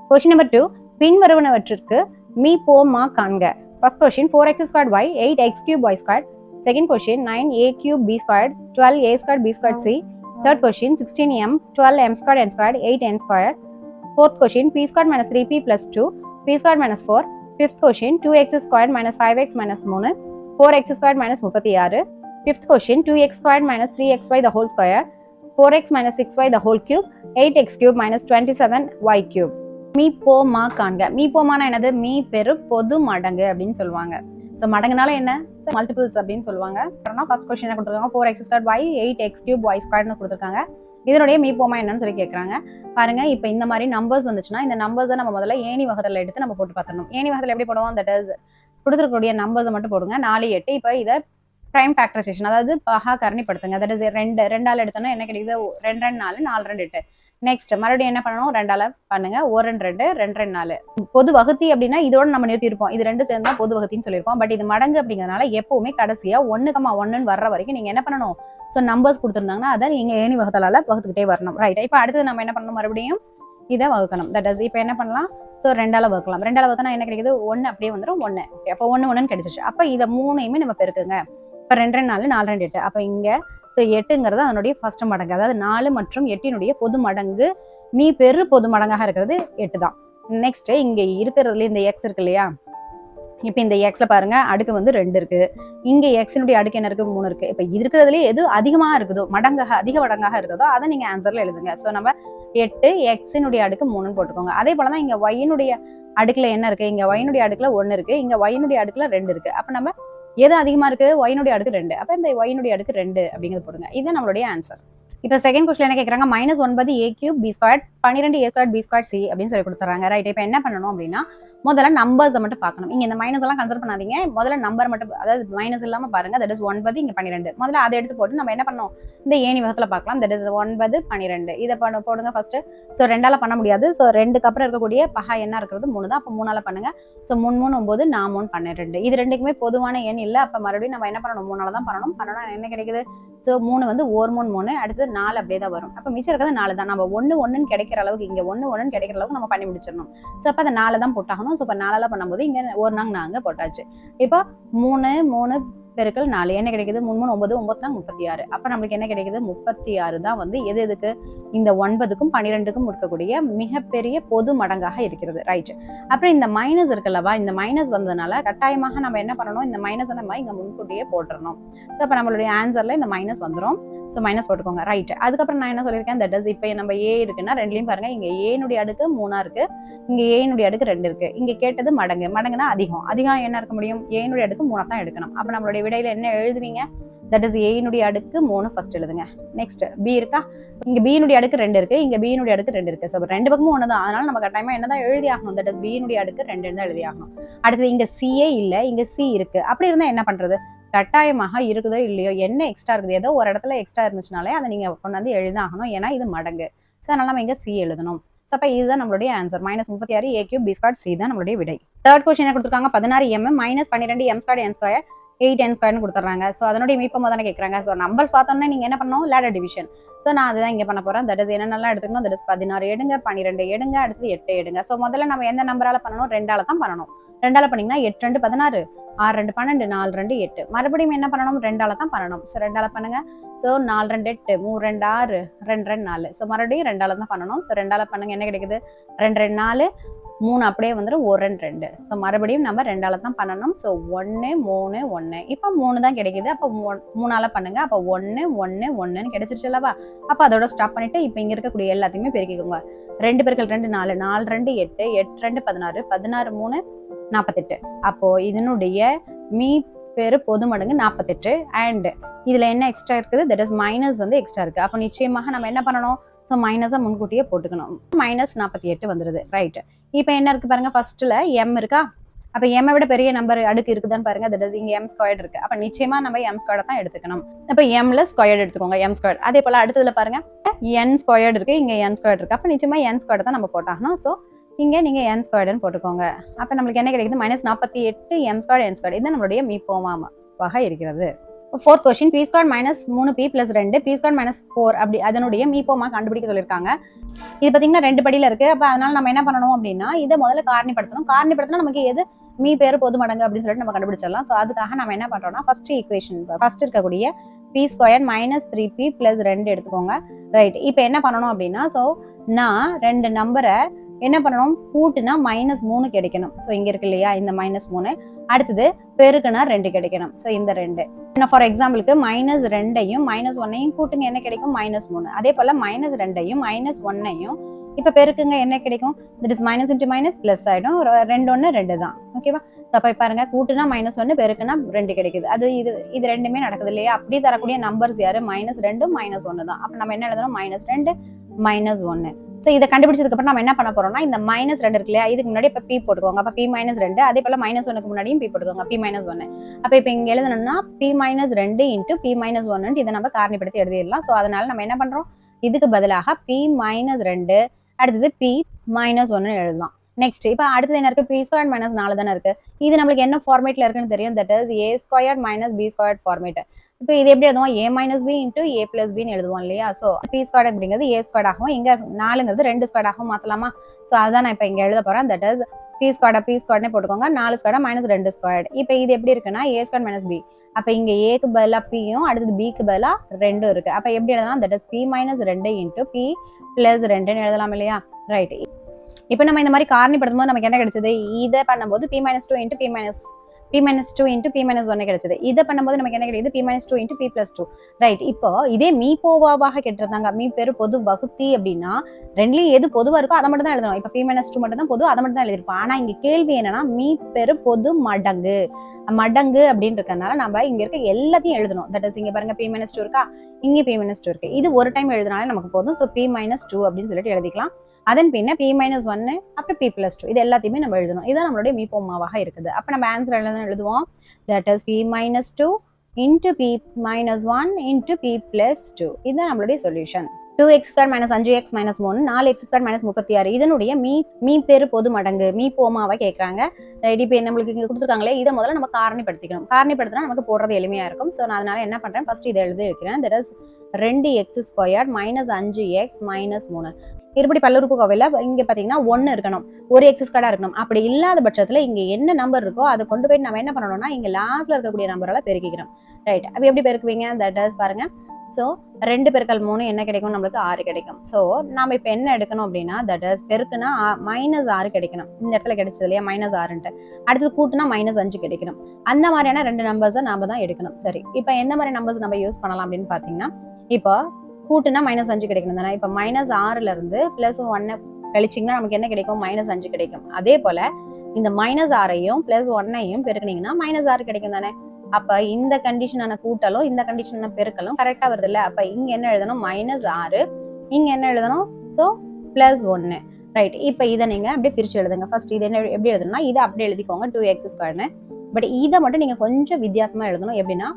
Question number 2. பின்வருவனவற்றிற்கு me போமா காண்க. First question 4x squared y 8x cube y squared. Second question 9a cube b squared 12a squared b squared c. Third question 16m 12m squared n squared 8n squared. Fourth question p squared minus 3p plus 2 p squared minus 4. Fifth question 2x squared minus 5x minus 3 4x squared minus 36. Fifth question 2x squared minus 3xy the whole square 4x minus 6y the whole cube 8x cube minus 27y cube. Me போமா காண்க. Me போமானா என்னது? Me பெரு பொது மடங்கு அப்படின்னு சொல்லுவாங்க. So மடங்குனால என்ன? Multiples அப்படின்னு சொல்லுவாங்க. ஃபர்ஸ்ட் கொஸ்டின் கொடுத்துருக்காங்க 4x squared y 8x cube y squaredனு கொடுத்துருக்காங்க. இதனுடைய மீ போமா என்னன்னு சொல்லி கேட்குறாங்க. பாருங்க, இப்போ இந்த மாதிரி நம்பர்ஸ் வந்துச்சுன்னா இந்த நம்பர்ஸை நம்ம முதல்ல ஏணி வகுத்தல எடுத்து நம்ம போட்டு பார்த்துடணும். ஏணி வகுத்தல எப்படி போடுவோம்? தட் இஸ் கொடுத்துருக்கக்கூடிய நம்பர்ஸை மட்டும் போடுங்க. 4 8. இப்போ இதை பிரைம் ஃபேக்டரைசேஷன், அதாவது பகா கரணிப்படுத்துங்க. தட் இஸ் 2 எடுத்தோன்னா என்ன கிடைக்குது? 2 2 4 4 2 8. நெக்ஸ்ட் மறுபடியும் என்ன பண்ணணும்? 2 பண்ணுங்க. 1 2 2 4. பொது வகுத்தி அப்படின்னா இதோட நம்ம நிறுத்திருப்போம். இது 2 சேர்ந்தா பொது வகுத்தின்னு சொல்லியிருப்போம். பட் இது மடங்கு அப்படிங்கிறதுனால எப்பவுமே கடைசியா 1,1 வர்ற வரைக்கும் நீங்க என்ன பண்ணணும்? ஸோ நம்பர்ஸ் கொடுத்துருந்தாங்கன்னா அதை நீங்க ஏணி வகுத்தலால வகுத்துக்கிட்டே வரணும். ரைட். இப்போ அடுத்தது நம்ம என்ன பண்ணணும்? மறுபடியும் இதை வகுக்கணும். தட் இஸ் இப்போ என்ன பண்ணலாம்? ஸோ 2 வகுக்கலாம். 2 வகுத்தனா என்ன கிடைக்குது? 1 அப்படியே வந்துடும். 1. ஓகே, அப்போ 1 1 கிடைச்சிச்சு. அப்போ இதை 3ஐயுமே நம்ம பெருக்குங்க. இப்போ 2 2 4 4 2 8. அப்போ இங்க ஸோ 8ங்கிறது அதனுடைய ஃபர்ஸ்ட் மடங்கு, அதாவது 4 மற்றும் 8 பொது மடங்கு மீ பெரு பொது மடங்காக இருக்கிறது 8 தான். நெக்ஸ்ட் இங்க இருக்கிறதுல இந்த எக்ஸ் இருக்கு இல்லையா? இப்போ இந்த எக்ஸ்ல பாருங்க, அடுக்கு வந்து 2 இருக்கு. இங்க எக்ஸினுடைய அடுக்கு என்ன இருக்கு? 3 இருக்கு. இப்போ இருக்கிறதுல எது அதிகமாக இருக்குதோ, அதிக மடங்காக இருக்குதோ அதை நீங்க ஆன்சர்ல எழுதுங்க. ஸோ நம்ம 8 எக்ஸினுடைய அடுக்கு 3ன்னு போட்டுக்கோங்க. அதே போலதான் இங்க ஒய்னுடைய அடுக்குல என்ன இருக்கு? இங்க ஒய்னுடைய அடுக்குல 1 இருக்கு. இங்க ஒய்னுடைய அடுக்குல 2 இருக்கு. அப்ப நம்ம எது அதிகமா இருக்கு? ஒய்னுடைய அடுக்கு 2. அப்ப இந்த ஒய்னுடைய அடுக்கு 2 அப்படிங்கிறது போடுங்க. இது நம்மளுடைய ஆன்சர். இப்போ செகண்ட் கொஸ்டின் என்ன கேட்குறாங்க? -9a cube b squared 12a squared b squared c அப்படின்னு சொல்லி கொடுத்துறாங்க. ரைட். இப்போ என்ன பண்ணணும் அப்படின்னா முதல்ல நம்பர்ஸை மட்டும் பார்க்கணும். இங்க இந்த மைனஸ் எல்லாம் கன்சிடர் பண்ணாதீங்க. முதல்ல நம்பர் மட்டும், அதாவது மைனஸ் இல்லாம பாருங்க. தட் இஸ் 9 இங்க 12. முதல்ல அதை எடுத்து போட்டு நம்ம என்ன பண்ணணும்? இந்த ஏணி வகுத்துல பார்க்கலாம். That is 9 12. இதை போடுங்க ஃபர்ஸ்ட். ஸோ 2ஆல பண்ண முடியாது. ஸோ 2க்கு அப்புறம் இருக்கக்கூடிய பகா என்ன இருக்கிறது? 3 தான். அப்போ 3ஆல பண்ணுங்க. ஸோ 3 3 9 4 3 12. இது ரெண்டுக்குமே பொதுவான எண் இல்லை. அப்ப மறுபடியும் நம்ம என்ன பண்ணணும்? 3ஆல தான் பண்ணணும். பண்ணணும் என்ன கிடைக்குது? ஸோ 3 வந்து 1 3 3, அடுத்தது 4 அப்படியே தான் வரும். அப்ப மிச்சம் இருக்கிறது 4 தான். நம்ம 1 1 கிடைக்கிற அளவுக்கு இங்க 1 1 கிடைக்கிற அளவுக்கு நம்ம பண்ணி முடிச்சிடணும். ஸோ அப்ப அதை 4 தான் போட்டாகணும். ஸோ இப்போ 4ஆல பண்ணும்போது இங்க 1 நாங்க போட்டாச்சு. இப்போ 3 3 பெருக்கல் 4 என்ன கிடைக்குது? 3 3 9 9 36. அப்ப நம்மளுக்கு என்ன கிடைக்குது? 36 தான் வந்து எதுக்கு? இந்த 9க்கும் 12க்கும் இருக்கக்கூடிய மிகப்பெரிய பொது மடங்காக இருக்கிறது. ரைட். அப்புறம் இந்த மைனஸ் இருக்குல்லவா? இந்த மைனஸ் வந்ததுனால கட்டாயமாக நம்ம என்ன பண்ணணும்? இந்த மைனஸ் நம்ம இங்க முன்கூட்டியே போட்டுறணும். ஸோ அப்ப நம்மளுடைய ஆன்சர்ல இந்த மைனஸ் வந்துடும். ஸோ மைனஸ் போட்டுக்கோங்க. ரைட். அதுக்கப்புறம் நான் என்ன சொல்லியிருக்கேன்? தட் இஸ் இப்போ நம்ம ஏ இருக்குன்னா ரெண்டுலையும் பாருங்க. இங்க ஏனுடைய அடுக்கு 3 இருக்கு. இங்க ஏனுடைய அடுக்கு 2 இருக்கு. இங்க கேட்டது மடங்கு. மடங்குனா அதிகம். அதிகம் என்ன இருக்க முடியும்? ஏனுடைய அடுக்கு 3 தான் எடுக்கணும். அப்ப நம்மளுடைய விடையில என்ன எழுதுவீங்க? தட் இஸ் ஏனுடைய அடுக்கு 3 ஃபர்ஸ்ட் எழுதுங்க. நெக்ஸ்ட் பி இருக்கா? இங்க பியினுடைய அடுக்கு 2 இருக்கு. இங்க பியினுடைய அடுக்கு 2 இருக்கு. ஸோ 2 பக்கமும் 1 தான். அதனால நம்ம கட்டாயமா என்னதான் எழுதி ஆகணும்? தட் இஸ் பியினுடைய அடுக்கு 2 தான் எழுதி ஆகணும். அடுத்தது இங்க சிஏ இல்ல, இங்க சி இருக்கு. அப்படி இருந்தா என்ன பண்றது? கட்டாயமாக இருக்குதோ இல்லையோ, என்ன எக்ஸ்ட்ரா இருக்குது? ஏதோ ஒரு இடத்துல எக்ஸ்ட்ரா இருந்துச்சுனாலே அதை நீங்க கொண்டாந்து எழுதாகணும். ஏன்னா இது மடங்கு. ஸோ அதனால நம்ம இங்க சி எழுதணும். ஸோ அப்ப இதுதான் நம்மளுடைய answer. -36 a cube b squared c தான் நம்மளுடைய விடை. தேர்ட் கொஸ்டின் என்ன கொடுத்துருக்காங்க? 16m -12m squared n squared 8n squaredனு கொடுத்துறாங்க. ஸோ அதனுடைய மீப்பமா தானே கேட்கறாங்க. ஸோ நம்பர்ஸ் பார்த்தோம்னா நீங்க என்ன பண்ணணும்? Ladder division. ஸோ நான் அதுதான் இங்க பண்ண போறேன். தட் இஸ் என்னென்னலாம் எடுத்துக்கணும்? தட் இஸ் 16 எடுங்க, 12 எடுங்க, அடுத்தது 8 எடுங்க. ஸோ முதல்ல நம்ம எந்த நம்பரால பண்ணணும்? 2ஆல தான் பண்ணணும். 2ஆல பண்ணீங்கன்னா 8 2 16, 6 2 12, 4 2 8. மறுபடியும் என்ன பண்ணணும்? 2ஆல தான் பண்ணணும். ஸோ 2ஆல பண்ணுங்க. ஸோ 4 2 8, 3 2 6, 2 2 4. ஸோ மறுபடியும் 2ஆல தான் பண்ணணும். ஸோ 2ஆல பண்ணுங்க. என்ன கிடைக்குது? 2 2 4, 3 அப்படியே வந்துடும். 1 2 2. ஸோ மறுபடியும் நம்ம 2ஆல தான் பண்ணணும். ஸோ 1 3 1. இப்போ 3 தான் கிடைக்குது. அப்போ 3ஆல பண்ணுங்க. அப்போ 1 1 1ன்னு கிடைச்சிருச்சு அல்லவா? அப்போ அதோட ஸ்டாப் பண்ணிட்டு இப்போ இங்க இருக்கக்கூடிய எல்லாத்தையுமே பெருக்கிக்கோங்க. 2 பெருக்கல் 2 4, 4 2 8, 8 2 16, 16 3 48. அப்போ இதனுடைய மீ பெரு பொது மடங்கு 48. அண்ட் இதுல என்ன எக்ஸ்ட்ரா இருக்குது? தட் இஸ் மைனஸ் வந்து எக்ஸ்ட்ரா இருக்கு. அப்போ நிச்சயமாக நம்ம என்ன பண்ணணும்? ஸோ மைனஸை முன்கூட்டியே போட்டுக்கணும். -48 வந்துருது. ரைட். இப்போ என்ன இருக்கு பாருங்க? ஃபர்ஸ்ட்ல எம் இருக்கா? அப்ப எம் விட பெரிய நம்பர் அடுக்கு இருக்குதான்னு பாருங்க. தட் இஸ் இங்க எம் ஸ்கொயர்ட் இருக்கு. அப்ப நிச்சயமா நம்ம எம் ஸ்கொயர்ட் தான் எடுத்துக்கணும். அப்ப எம்ல ஸ்கொயர்ட் எடுத்துக்கோங்க. M squared. அதே போல அடுத்ததுல பாருங்க, என் ஸ்கொயர்ட் இருக்கு, இங்க என் ஸ்கொயர்ட் இருக்கு. அப்ப நிச்சயமா என் ஸ்கொயர்ட் தான் நம்ம போட்டாகணும். ஸோ இங்க நீங்க n ஸ்கொயர்டுன்னு போட்டுக்கோங்க. அப்ப நம்மளுக்கு என்ன கிடைக்குது? -48 m ஸ்கொயர்ட் n ஸ்கொயர்ட். இது நம்மளுடைய மீப்போமாவாக இருக்கிறது. Fourth question p square minus 3p plus 2 p square minus 4 அப்படி அதனுடைய மீப்போமா கண்டுபிடிக்க சொல்லியிருக்காங்க. இது பார்த்தீங்கன்னா 2 படியில் இருக்கு. அப்போ அதனால நம்ம என்ன பண்ணணும் அப்படின்னா இதை முதல்ல காரணிப்படுத்தணும். காரணிப்படுத்தினா நமக்கு எது மீ பேர் பொது மடங்கு அப்படின்னு சொல்லிட்டு நம்ம கண்டுபிடிச்சிடலாம். ஸோ அதுக்காக நம்ம என்ன பண்றோம்னா ஃபர்ஸ்ட் ஈக்குவேஷன் ஃபர்ஸ்ட் இருக்கக்கூடிய p square minus 3p plus 2 எடுத்துக்கோங்க. ரைட், இப்போ என்ன பண்ணணும் அப்படின்னா ஸோ நான் 2 நம்பரை என்ன பண்ணணும் கூட்டுனா -3 கிடைக்கணும். ஸோ இங்க இருக்கு இல்லையா இந்த -3, அடுத்தது பெருக்குனா 2 கிடைக்கணும். ஸோ இந்த 2 ஃபார் எக்ஸாம்பிளுக்கு -2ஐயும் -1ஐயும் கூட்டுங்க என்ன கிடைக்கும் -3. அதே போல -2ஐயும் -1ஐயும் இப்ப பெருக்குங்க என்ன கிடைக்கும் that is minus into minus plus ஆயிடும். 2 1 2 தான். ஓகேவா? அப்ப பாருங்க கூட்டுனா -1 பெருக்குனா 2 கிடைக்குது. அது இது ரெண்டுமே நடக்குது இல்லையா? அப்படி தரக்கூடிய நம்பர்ஸ் யாரு -2 -1 தான். அப்ப நம்ம என்ன எழுதணும் -2 -1. ஸோ இதை கண்டுபிடிச்சதுக்கு அப்புறம் நம்ம என்ன பண்ண போறோம்னா இந்த -2 இருக்கு இல்லையா இதுக்கு முன்னாடி இப்ப p போட்டுக்கோங்க. அப்ப p -2 அதே போல -1க்கு முன்னாடியும் p போட்டுக்கோங்க p -1. அப்ப இப்ப இங்க எழுதணும்னா p -2 இன்டு p -1 இதை நம்ம காரணிப்படுத்தி எழுதிடலாம். ஸோ அதனால நம்ம என்ன பண்றோம் இதுக்கு பதிலாக p -2 அடுத்தது p -1 எழுதலாம். நெக்ஸ்ட் இப்போ அடுத்தது என்ன இருக்கு p ஸ்கொயர் மைனஸ் 4 தானே இருக்கு. இது நம்மளுக்கு என்ன ஃபார்மேட்ல இருக்குன்னு தெரியும் that is a square minus b square format. இப்போ இது எப்படி எழுதுவோம் a minus b into a plus பின்னு எழுதுவோம் இல்லையா? ஸோ p ஸ்கொயர் அப்படிங்கிறது a ஸ்கொயர் ஆகும், இங்க 4ங்கிறது 2 ஸ்கொயர் ஆகும் மாத்தலாமா? ஸோ அதான் நான் இப்போ இங்க எழுத போறேன் தட் இஸ் p ஸ்கொயர்னே போட்டுக்கோங்க 4 ஸ்கொயர் மைனஸ் 2 ஸ்கொயர். இப்போ இது எப்படி இருக்குன்னா a ஸ்கொயர் மைனஸ் b. அப்ப இங்க a க்கு பதிலா pயும் அடுத்தது b க்கு பதிலா 2 இருக்கு. அப்ப எப்படி எழுதலாம் that is p minus 2 into p plus 2ன்னு எழுதலாம் இல்லையா? ரைட், இப்போ நம்ம இந்த மாதிரி காரணிப்படுத்தும் போது நமக்கு என்ன கிடைச்சது இதை பண்ணும்போது p -2 into p -2 into p -1 கிடைச்சது. இதை பண்ணும்போது நமக்கு என்ன கிடைக்குது p -2 இன்டூ p +2. ரைட், இப்போ இதே மீ போவாவாக கேட்டிருந்தாங்க மீ பெரு பொது வகுத்தி அப்படின்னா ரெண்டுலயும் எது பொதுவா இருக்கோ அதை மட்டும் தான் எழுதணும். இப்போ p -2 மட்டும் தான் பொது, அதை மட்டும் தான் எழுதிருப்போம். ஆனா இங்க கேள்வி என்னன்னா மீ பெரு பொது மடங்கு அப்படின்னு இருக்கறனால நம்ம இங்க இருக்க எல்லாத்தையும் எழுதணும். தட் இஸ் இங்க பாருங்க p -2 இருக்கா, இங்க p -2 இருக்கு. இது ஒரு டைம் எழுதினாலே நமக்கு போதும். ஸோ p -2 அப்படின்னு சொல்லிட்டு எழுதிக்கலாம். அதன் பின்ன p -1 அப்புறம் p +2 இது எல்லாத்தையுமே நம்ம எழுதணும். இதுதான் நம்மளுடைய மீப்போமாவாக இருக்குது. அப்ப நம்ம ஆன்சர் எழுதுவோம் that is p -2 into p -1 into p +2. இதுதான் நம்மளுடைய சொல்யூஷன். 2x² - 5x - 3 4x² - 36 இதனுடைய மீ பெரு பொது மடங்கு மீ போமாவை கேட்கறாங்க. ரைட், இப்போ நம்மளுக்கு இங்க கொடுத்துருக்காங்களே இதை முதல்ல நம்ம காரணிப்படுத்திக்கணும். காரணிப்படுத்தினா நமக்கு போடுறது எளிமையா இருக்கும். ஸோ நான் அதனால என்ன பண்றேன் ஃபர்ஸ்ட் இதை எழுதி வைக்கிறேன் தட் இஸ் 2x² - 5x - 3. இருபடி பல்லுறுப்புக்கோவையில இங்க பாத்தீங்கன்னா 1 இருக்கணும், ஒரு x² இருக்கணும். அப்படி இல்லாத பட்சத்துல இங்க என்ன நம்பர் இருக்கோ அதை கொண்டு போய் நம்ம என்ன பண்ணணும்னா இங்க லாஸ்ட்ல இருக்கக்கூடிய நம்பரால பெருக்கிக்கிறோம். ரைட், அப்ப எப்படி பெருக்குவீங்க தட் இஸ் பாருங்க ஸோ 2 × 3 என்ன கிடைக்கும் நம்மளுக்கு 6 கிடைக்கும். ஸோ நாம இப்போ என்ன எடுக்கணும் அப்படின்னா தட் இஸ் பெருக்குனா -6 கிடைக்கணும். இந்த இடத்துல கிடைச்சது இல்லையா -6ன்ட்டு. அடுத்தது கூட்டுனா -5 கிடைக்கணும். அந்த மாதிரியான 2 நம்பர்ஸை நாம தான் எடுக்கணும். சரி, இப்போ எந்த மாதிரி நம்பர்ஸ் நம்ம யூஸ் பண்ணலாம் அப்படின்னு பாத்தீங்கன்னா இப்போ கூட்டுனா -5 கிடைக்கணும் தானே. இப்போ -6ல இருந்து +1 கழிச்சிங்கன்னா நமக்கு என்ன கிடைக்கும் -5 கிடைக்கும். அதே போல இந்த -6ஐயும் +1ஐயும் பெருக்குனீங்கன்னா -6 கிடைக்கும் தானே. அப்ப இந்த கண்டிஷனான கூட்டலும் இந்த கண்டிஷனான பெருக்கலும் கரெக்டா வருது இல்ல. அப்ப இங்க என்ன எழுதணும் -6, இங்க என்ன எழுதணும் ஸோ +1. ரைட், இப்ப இதை நீங்க அப்படியே பிரிச்சு எழுதுங்க. ஃபர்ஸ்ட் இது என்ன எப்படி எழுதணும்னா இதை அப்படியே எழுதிக்கோங்க 2x². பட் இதை மட்டும் நீங்க கொஞ்சம் வித்தியாசமா எழுதணும். எப்படின்னா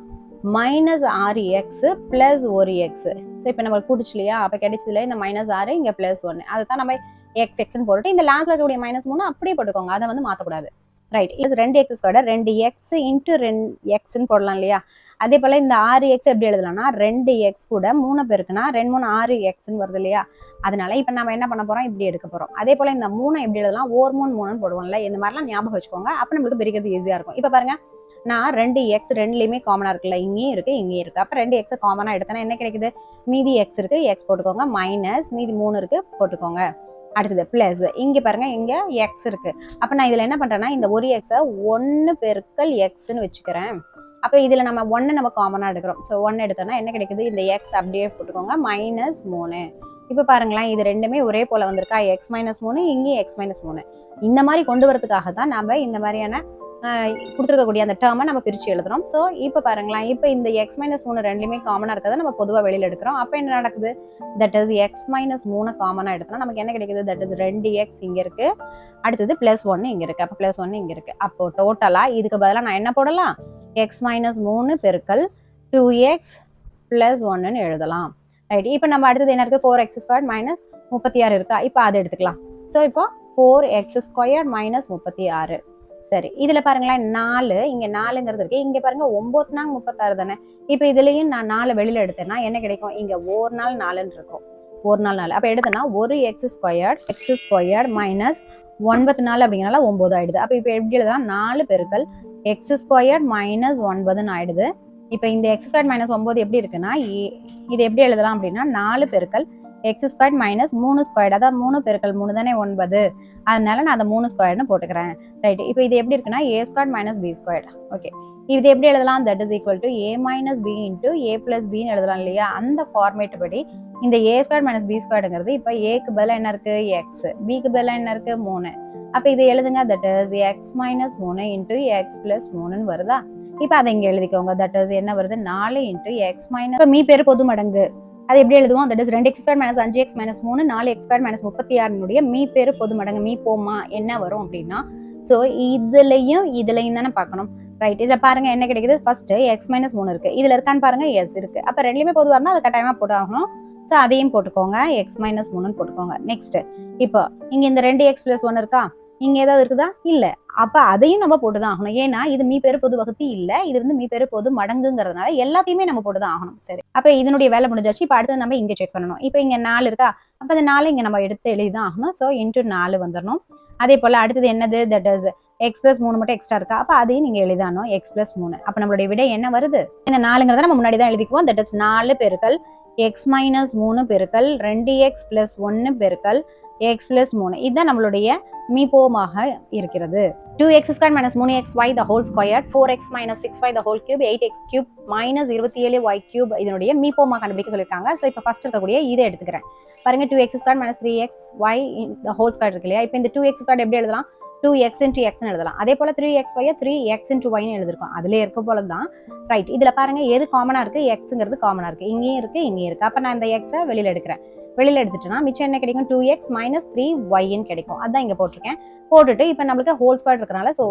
-6x + 1x. ஸோ இப்போ நம்ம கூட்டுச்சு இல்லையா அப்ப கிடைச்சதுல இந்த -6 இங்க +1 அதுதான் நம்ம xன்னு போட்டுட்டு இந்த லாஸ்ட்ல இருக்கக்கூடிய -3 அப்படியே போட்டுக்கோங்க. அதை வந்து மாத்தக்கூடாது. ரைட், இது 2x² 2x இன்டூ 2xன்னு போடலாம் இல்லையா. அதே போல இந்த 6x எப்படி எழுதலாம்னா 2x கூட 3 பெருக்குனா 2 3 6xன்னு வருது இல்லையா. அதனால இப்ப நம்ம என்ன பண்ண போறோம் இப்படி எடுக்க போறோம். அதே போல இந்த 3 எப்படி எழுதலாம் 1 3 3ன்னு போடுவோம்ல. இந்த மாதிரிலாம் ஞாபகம் வச்சுக்கோங்க. அப்ப நம்மளுக்கு பிரிக்கிறது ஈஸியா இருக்கும். இப்ப பாருங்க நான் 2x ரெண்டுலயுமே காமனா இருக்குல்ல, இங்கேயும் இருக்கு இங்கேயும் இருக்கு. அப்ப 2x காமனா எடுத்தனா என்ன கிடைக்குது மீதி x இருக்கு x போட்டுக்கோங்க, மைனஸ் மீதி 3 இருக்கு போட்டுக்கோங்க. அடுத்தது பிளஸ் இங்க பாருங்க இங்க எக்ஸ் இருக்கு. அப்ப நான் இதுல என்ன பண்றேன்னா இந்த ஒரு எக்ஸ 1 பெருக்கல் எக்ஸ்ன்னு வச்சுக்கிறேன். அப்ப இதுல நம்ம 1 நம்ம காமனா எடுக்கிறோம். ஸோ 1 எடுத்தோம்னா என்ன கிடைக்குது இந்த எக்ஸ் அப்படியே போட்டுக்கோங்க -3. இப்ப பாருங்களேன் இது ரெண்டுமே ஒரே போல வந்திருக்கா x -3 இங்கே x -3. இந்த மாதிரி கொண்டு வரதுக்காக தான் நம்ம இந்த மாதிரியான கொடுத்துருக்கக்கூடிய அந்த டேர்மை நம்ம பிரிச்சு எழுதுறோம். ஸோ இப்போ பாருங்களேன் இப்போ இந்த x -3 ரெண்டுலையுமே காமனா இருக்கிறத நம்ம பொதுவாக வெளியில எடுக்கிறோம். அப்போ என்ன நடக்குது தட் இஸ் x -3 காமனா எடுத்தோம்னா நமக்கு என்ன கிடைக்குது தட் இஸ் 2x இங்க இருக்கு, அடுத்தது +1 இங்க இருக்கு. அப்போ +1 இங்க இருக்கு. அப்போ டோட்டலா இதுக்கு பதிலாக நான் என்ன போடலாம் x -3 பெருக்கல் 2x + 1ன்னு எழுதலாம். ரைட், இப்போ நம்ம அடுத்தது என்ன இருக்கு 4x² -36 இருக்கா. இப்போ அதை எடுத்துக்கலாம். ஸோ இப்போ 4x² - 36. சரி, இதுல பாருங்களேன் 4 இங்க 4ங்கிறது இருக்கு. இங்க பாருங்க 9 நாங்க 36 தானே. இப்ப இதுலயும் நான் 4 வெளியில எடுத்தேன்னா என்ன கிடைக்கும்? இங்க 1 நாள் 4ன்னு இருக்கும். 1 நாள் 4. அப்ப எடுத்தேன்னா 1 x² மைனஸ் 9 நாள் அப்படிங்கறனால 9 ஆயிடுது. அப்ப இப்ப எப்படி எழுதலாம்? 4 பெருக்கல் x² மைனஸ் 9ன்னு ஆயிடுது. இப்ப இந்த x² மைனஸ் 9 எப்படி இருக்குன்னா இது எப்படி எழுதலாம் அப்படின்னா 4 பெருக்கல் x² மைனஸ் 3 ஸ்கொயர்டு, அதாவது 3 பெருக்கல் 3 தானே 9, அதனால நான் அதை 3 ஸ்கொயர்னு போட்டுக்கிறேன். ரைட், இப்போ இது எப்படி இருக்குன்னா a² மைனஸ் b². ஓகே, இது எப்படி எழுதலாம்? That is equal to a minus b into a plus பின்னு எழுதலாம் இல்லையா? அந்த ஃபார்மேட் படி இந்த a² மைனஸ் b²ங்கிறது இப்போ ஏக்கு பதிலாக என்ன இருக்கு? எக்ஸ், பிக்கு பதிலாக என்ன இருக்கு? 3. அப்போ இதை எழுதுங்க. That is X minus 3 into X plus 3ன்னு வருதா? இப்போ அதை இங்கே எழுதிக்கோங்க. தட் இஸ் என்ன வருது? 4 இன்டூ எக்ஸ் மைனஸ், இப்போ மீ பேரு பொது மடங்கு, அது எப்படி எழுதுவோம்? That is 2x² minus 5x minus 3 4x² minus 36 me பேரு பொது மடங்கு. மீ போமா என்ன வரும் அப்படின்னா, ஸோ இதுலயும் தானே பார்க்கணும். ரைட், இதுல பாருங்க என்ன கிடைக்குது? ஃபர்ஸ்ட் x மைனஸ் 3 இருக்கு, இதுல இருக்கான்னு பாருங்க, எஸ் இருக்கு. அப்ப ரெண்டுலயுமே பொது வரணும், அது கட்டாயமா போட்டு ஆகணும். ஸோ அதையும் போட்டுக்கோங்க, x மைனஸ் 3ன்னு போட்டுக்கோங்க. நெக்ஸ்ட், இப்போ இங்க இந்த 2x பிளஸ் 1 இருக்கா, இங்க ஏதாவது இருக்குதா? இல்ல. அப்ப அதையும் நம்ம போட்டுதான் ஆகணும். ஏன்னா இது மீ பேரு பொது வகுத்தி இல்ல, இது வந்து மீ பேரு பொது மடங்குங்கிறதுனால எல்லாத்தையுமே நம்ம போட்டுதான் ஆகணும். சரி, அப்ப இதனுடைய வேலை முடிஞ்சாச்சு. இப்ப அடுத்து நம்ம இங்க செக் பண்ணணும். இப்ப இங்க 4 இருக்கா, அப்ப அந்த 4 இங்க நம்ம எடுத்து எழுதிதான் ஆகணும். சோ இன்டூ 4 வந்துடணும். அதே போல அடுத்தது என்னது? தட் இஸ் எக்ஸ் பிளஸ் 3 மட்டும் எக்ஸ்ட்ரா இருக்கா, அப்ப அதையும் நீங்க எழுதானோம், எக்ஸ் பிளஸ் 3. அப்ப நம்மளுடைய விடை என்ன வருது? இந்த 4ங்கிறத நம்ம முன்னாடி தான் எழுதிக்குவோம். தட் இஸ் 4 பெருக்கல் எக்ஸ் மைனஸ் 3 பெருக்கல் 2x பிளஸ் 1 பெருக்கல் எக்ஸ் பிளஸ் 3. இதுதான் நம்மளுடைய மீபோமாக இருக்கிறது. 2x² minus 3xy the whole squared, 4x minus 6y the whole cube, 8x cube minus 27y cube இதனுடைய மீபோமாக கண்டுபிடிக்க சொல்லியிருக்காங்க. ஸோ இப்போ ஃபர்ஸ்ட் இருக்கக்கூடிய இதை எடுத்துக்கிறேன். பாருங்க 2x² minus 3xy the whole squared இருக்கு இல்லையா? இப்போ இந்த 2x² எப்படி எழுதலாம்? 2x into xன்னு எழுதலாம். அதே போல 3xy 3x into yன்னு எழுதிருக்கோம். அதுல இருக்க போல தான். ரைட், இதுல பாருங்க எது காமனா இருக்கு? xங்கிறது காமனா இருக்கு, இங்கேயும் இருக்கு இங்கேயும் இருக்கு. அப்ப நான் இந்த x வெளியில எடுக்கிறேன். வெளியில எடுத்துட்டோம்னா மிச்சம் என்ன கிடைக்கும்? 2x மைனஸ் 3yன்னு கிடைக்கும். அதான் இங்க போட்டிருக்கேன். போட்டுட்டு இப்போ நம்மளுக்கு ஹோல் ஸ்கொயர் இருக்கனால ஸோ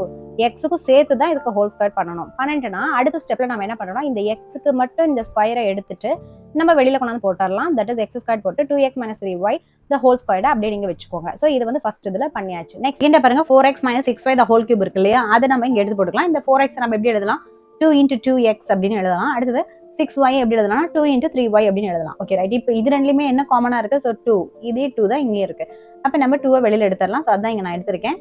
எக்ஸுக்கும் சேர்த்து தான் இதுக்கு ஹோல் ஸ்கொயர் பண்ணணும். பண்ணிட்டுனா அடுத்த ஸ்டெப்ல நம்ம என்ன பண்ணணும்? இந்த எக்ஸுக்கு மட்டும் இந்த ஸ்கொயரை எடுத்துட்டு நம்ம வெளியில கொண்டாந்து போட்டுடலாம். தட் இஸ் x² போட்டு 2x minus 3y the whole squared அப்படியே நீங்க வச்சுக்கோங்க. ஸோ இது வந்து ஃபர்ஸ்ட் இதுல பண்ணியாச்சு. நெக்ஸ்ட் இங்க பாருங்க 4x minus 6y the whole cube இருக்கு இல்லையா? அதை நம்ம இங்க எடுத்து போட்டுக்கலாம். இந்த 4x நம்ம எப்படி எழுதலாம்? 2 into 2x அப்படின்னு எழுதலாம். அடுத்தது 6y எப்படி எழுதலாம்? 2 into 3y அப்படின்னு எழுதலாம். ஓகே ரைட், இப்போ இது ரெண்டுலயுமே என்ன காமனா இருக்கு? ஸோ 2, இதே 2 தான் இங்கே இருக்கு. அப்ப நம்ம 2 வெளியில எடுத்துடலாம். ஸோ அதான் இங்க நான் எடுத்திருக்கேன்.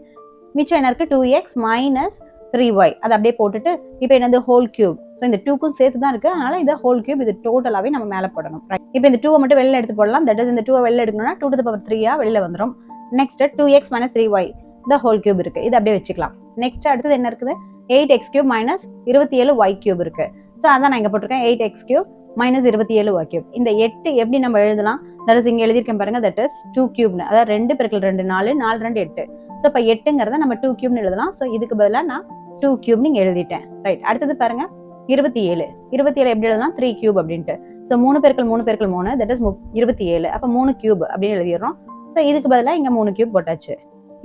மிச்சம் என்ன இருக்கு? 2x மைனஸ் 3y, அதை அப்படியே போட்டுட்டு இப்போ என்னது? Whole cube. ஸோ இந்த 2க்கும் சேர்த்து தான் இருக்கு, அதனால இது ஹோல் கியூப். இது டோட்டலாவே நம்ம மேல போடணும். இப்போ இந்த 2 மட்டும் வெளியில எடுத்து போடலாம். தட் இஸ் இந்த 2 வெளியில எடுக்கணும்னா 2 to the power 3 வெளியில வந்துடும். Next 2x minus 3y the whole cube இருக்கு, இது அப்படியே வச்சுக்கலாம். நெக்ஸ்ட் அடுத்தது என்ன இருக்குது? 8x cube minus 27y cube இருக்கு. ஸோ அதான் நான் இங்க போட்டிருக்கேன், 8x cube minus 27y cube. இந்த 8 எப்படி நம்ம எழுதலாம்? தட் இஸ் இங்க எழுதியிருக்கேன் பாருங்க, தட் இஸ் 2 கியூப்னு, அதாவது 2 பெருக்கல் 2 4 4 2 8. ஸோ இப்போ 8ங்கிறத நம்ம 2 கியூப்னு எழுதலாம். ஸோ இதுக்கு பதிலாக நான் 2 கியூப் நீங்க எழுதிட்டேன். ரைட், அடுத்தது பாருங்க 27 எப்படி எழுதலாம்? 3 கியூப் அப்படின்ட்டு. ஸோ 3 பெருக்கல் 3 பெருக்கல் 3 தட் இஸ் 27. அப்போ 3 கியூப் அப்படின்னு எழுதிடுறோம். ஸோ இதுக்கு பதிலாக இங்க 3 கியூப் போட்டாச்சு.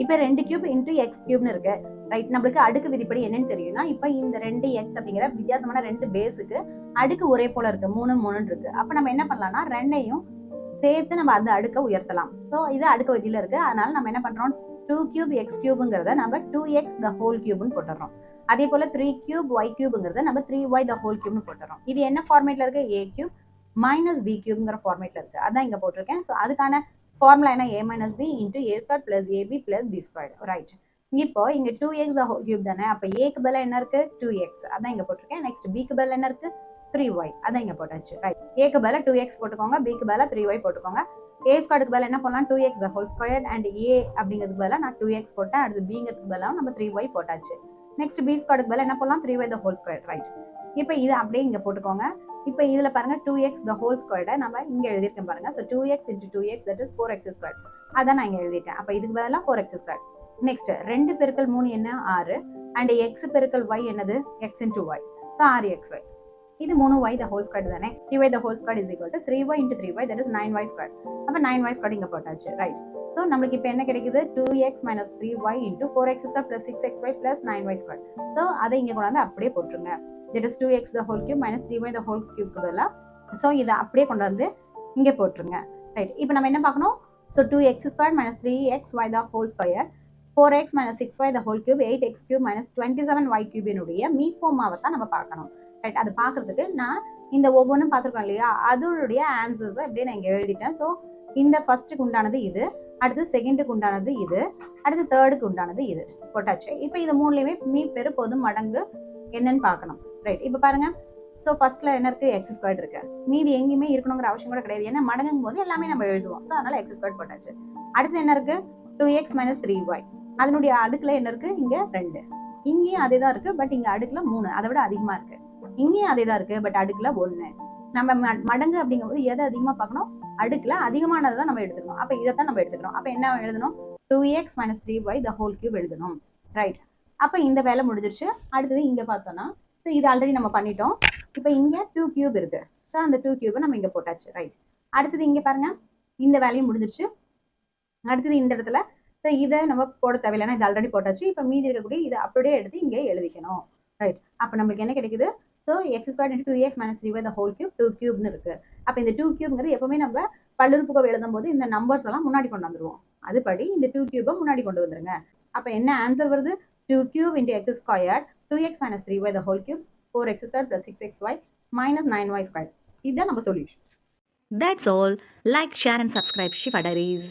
இப்போ 2 கியூப் இன்டூ எக்ஸ் கியூப்னு இருக்கு. ரைட், நம்மளுக்கு அடுக்கு விதிப்படி என்னன்னு தெரியும்னா, இப்போ இந்த 2x அப்படிங்கிற வித்தியாசமான 2 பேஸுக்கு அடுக்கு ஒரே போல இருக்கு, 3 3 இருக்கு. அப்ப நம்ம என்ன பண்ணலாம்னா ரெண்டையும் சேர்த்து நம்ம அந்த அடுக்க உயர்த்தலாம். ஸோ இது அடுக்கு விதியில இருக்கு, அதனால நம்ம என்ன பண்றோம்? 2 கியூப் எக்ஸ் கியூப்ங்கிறத நம்ம 2x the whole cubeன்னு போட்டுறோம். அதே போல 3 கியூப் y கியூப்ங்கிறத நம்ம 3y the whole cubeன்னு போட்டுறோம். இது என்ன ஃபார்மேட்ல இருக்கு? a கியூப் மைனஸ் b கியூப்ங்கிற ஃபார்மேட்ல இருக்கு, அதான் இங்க போட்டிருக்கேன். ஸோ அதுக்கான ஃபார்முலா என்ன? a minus b into a squared plus ab plus b squared. Right, இப்போ இங்க 2x the whole cube தானே, அப்ப a க்கு பதிலா என்ன இருக்கு? 2x, அதான் இங்க போட்டிருக்கேன். நெக்ஸ்ட் b க்கு பதிலா என்ன இருக்கு? 3y, அதான் இங்க போட்டாச்சு. ரைட், a க்கு பதிலா 2x போட்டுக்கோங்க, b க்கு பதிலா 3y போட்டுக்கோங்க. a ஸ்கொயருக்கு பதிலா என்ன பண்ணலாம்? 2x the whole squared and a அப்படிங்கிறதுக்கு பதிலா நான் 2x போட்டேன். அடுத்து b-ங்கிறதுக்கு பதிலா நம்ம 3y போட்டாச்சு. நெக்ஸ்ட் b ஸ்கொயருக்கு பதிலா என்ன பண்ணலாம்? 3y the whole squared. Right, இப்போ இது அப்படியே இங்க போட்டுக்கோங்க. இப்போ இதுல பாருங்க 2x the whole squared நம்ம இங்க எழுதிருக்கேன் பாருங்க. so 2x into 2x that is 4x squared, அதான் நான் இங்க எழுதிட்டேன். அப்ப இதுக்கு பதிலா 4x squared. நெக்ஸ்ட் 2 பெருக்கல் 3 என்ன? 6 and x பெருக்கல் y என்னது? x into y, so 6xy. இது 3y the whole squared தானே. 3y the whole squared is equal to 3y into 3y that is 9y squared. அப்ப 9y squared இங்க போட்டாச்சு. Right, so நமக்கு இப்போ என்ன கிடைக்குது? 2x minus 3y into 4x squared plus 6xy plus 9y squared. so அதை இங்க கொண்டு வந்து அப்படியே போட்டுருங்க. that is 2x the whole cube minus 3y the whole cube க்கு பதிலா so இதை அப்படியே கொண்டு வந்து இங்க போட்டுருங்க. ரைட், இப்போ நம்ம என்ன பார்க்கணும்? so 2x squared minus 3xy the whole square 4x minus 6y the whole cube 8x cube minus 27y cube இனுடைய மீஃபோமாவை தான் நம்ம பார்க்கணும். ரைட், அது பார்க்கறதுக்கு நான் இந்த ஒவ்வொன்றும் பார்த்துருக்கோம் இல்லையா, அதோடைய ஆன்சர்ஸை அப்படியே நான் இங்கே எழுதிட்டேன். ஸோ இந்த ஃபர்ஸ்ட்டுக்கு உண்டானது இது, அடுத்து செகண்டுக்கு உண்டானது இது, அடுத்து தேர்டுக்கு உண்டானது இது போட்டாச்சு. இப்போ இது மூணுலையுமே மீ பெரு பொது மடங்கு என்னன்னு பார்க்கணும். ரைட், இப்போ பாருங்க. ஸோ ஃபர்ஸ்ட்ல என்ன இருக்கு, எக்ஸ் ஸ்கொயர் இருக்கு. மீதி எங்கேயுமே இருக்கணுங்கிற அவசியம் கூட கிடையாது, ஏன்னா மடங்கும் போது எல்லாமே நம்ம எழுதுவோம். ஸோ அதனால எக்ஸ் ஸ்கொயர் போட்டாச்சு. அடுத்து என்ன இருக்கு, 2x minus 3y. அதனுடைய அடுக்குல என்ன இருக்கு, இங்க 2. இங்கேயும் அதே தான் இருக்கு, பட் இங்க அடுக்குல 3, அதை விட அதிகமா இருக்கு. இங்கேயும் அதே தான் இருக்கு, பட் அடுக்குல 1. நம்ம மடங்கு அப்படிங்கும்போது எதை அதிகமா பார்க்கணும், அடுக்குல அதிகமானதை தான் நம்ம எடுத்துக்கணும். அப்ப இதைத்தான் நம்ம எடுத்துக்கணும். அப்ப என்ன எழுதணும், 2x minus 3y the whole cube எழுதணும். ரைட், அப்ப இந்த வேலை முடிஞ்சிருச்சு. அடுத்தது இங்க பார்த்தோம்னா, ஸோ இது ஆல்ரெடி நம்ம பண்ணிட்டோம். இப்போ இங்க 2 கியூப் இருக்கு. ஸோ அந்த 2 கியூபை நம்ம இங்க போட்டாச்சு. ரைட், அடுத்தது இங்க பாருங்க, இந்த வேலையும் முடிஞ்சிருச்சு. அடுத்தது இந்த இடத்துல ஸோ இதை நம்ம போட தேவையில்லைன்னா இது ஆல்ரெடி போட்டாச்சு. இப்போ மீதி இருக்கக்கூடிய இதை அப்படியே எடுத்து இங்கே எழுதிக்கணும். ரைட், அப்போ நம்மளுக்கு என்ன கிடைக்குது, so X square into 2x minus 3y the whole cube 2 கியூப்னு இருக்கு. அப்போ இந்த 2 கியூப்ங்கிறது எப்பவுமே நம்ம பல்லுறுப்புக்கோவை எழுதும் போது இந்த நம்பர்ஸ் எல்லாம் முன்னாடி கொண்டு வந்துருவோம். அதுபடி இந்த 2 கியூபை முன்னாடி கொண்டு வந்துருங்க. அப்போ என்ன ஆன்சர் வருது, 2 cube into X square 2x minus 3y the whole cube 4x squared plus 6xy minus 9y squared. இதுதான் நம்ம solution. That's all. Like, share and subscribe Shifa Diaries.